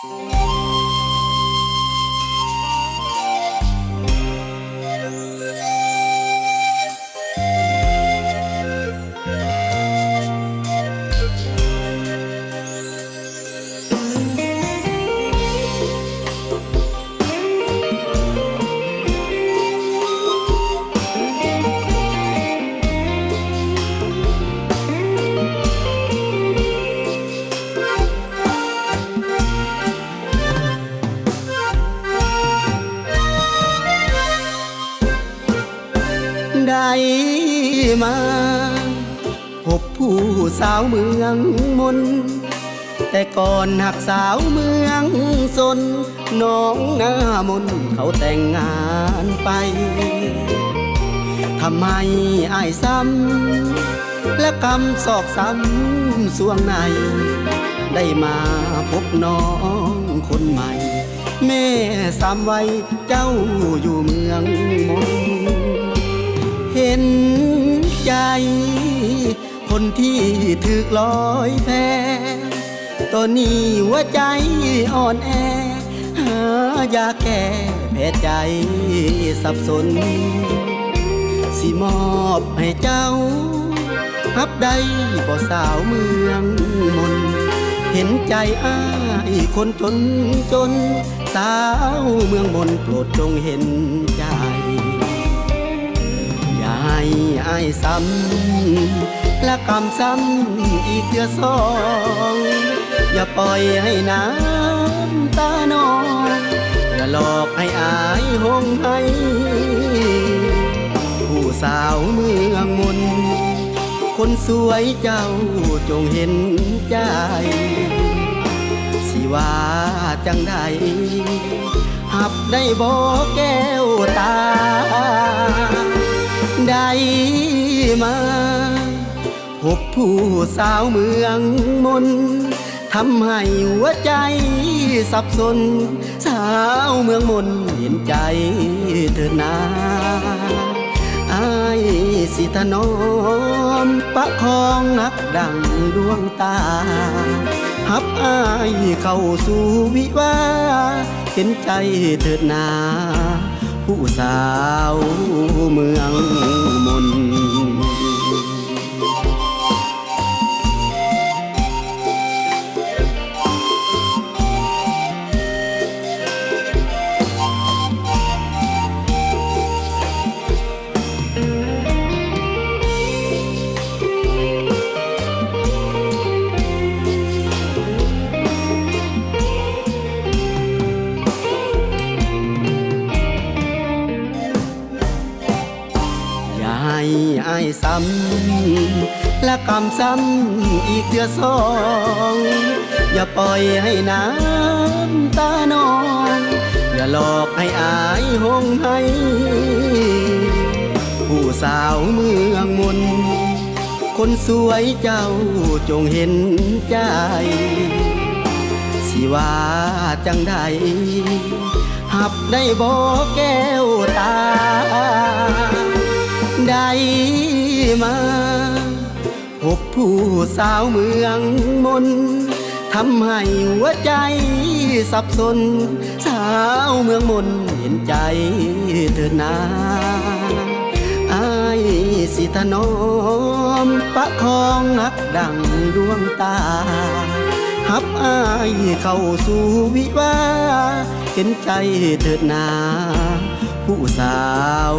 ได้มาพบผู้สาวเมืองมนแต่ก่อนหักสาวเมืองสนน้องหน้ามนเขาแต่งงานไปทำไมอ้ายซ้ำและกำศอกซ้ำสวงในได้มาพบน้องคนใหม่แม่ซ้ำไว้เจ้าอยู่เมืองมนเห็นใจคนที่ถูกลอยแพตอนนี้หัวใจอ่อนแอหายาแก้แผลใจสับสนสิมอบให้เจ้ารับได้บ่สาวเมืองมนเห็นใจอ้ายคนจนจนสาวเมืองมนโปรดจงเห็นใจอย่าให้อ้ายซ้ำและกำซ้ำอีกเดือสองอย่าปล่อยให้น้ำตานองอย่าหลอกให้อายหงให้ผู้สาวเมืองมนคนสวยเจ้าจงเห็นใจสิว่าจังใดหับได้บ่แก้วตาได้มาพบผู้สาวเมืองมนทำให้หัวใจสับสนสาวเมืองมนเห็นใจเถิดนาอ้ายสิถนอมประคองนักดังดวงตาหับอ้ายเข้าสู่วิวาเห็นใจเถิดนาผู้สาวเมืองมนอ้ายซ้ำและกำซ้ำอีกเดือสองอย่าปล่อยให้น้ำตานองอย่าหลอกให้อายหงให้ผู้สาวเมืองมนคนสวยเจ้าจงเห็นใจสิว่าจังใดหับได้บ่แก้วตาได้มาพบผู้สาวเมืองมนทำให้หัวใจสับสนสาวเมืองมนเห็นใจเถิดนาอ้ายสิถนอมประคองนักดังดวงตาหับอ้ายเข้าสู่วิวาเห็นใจเถิดนาผู้สาว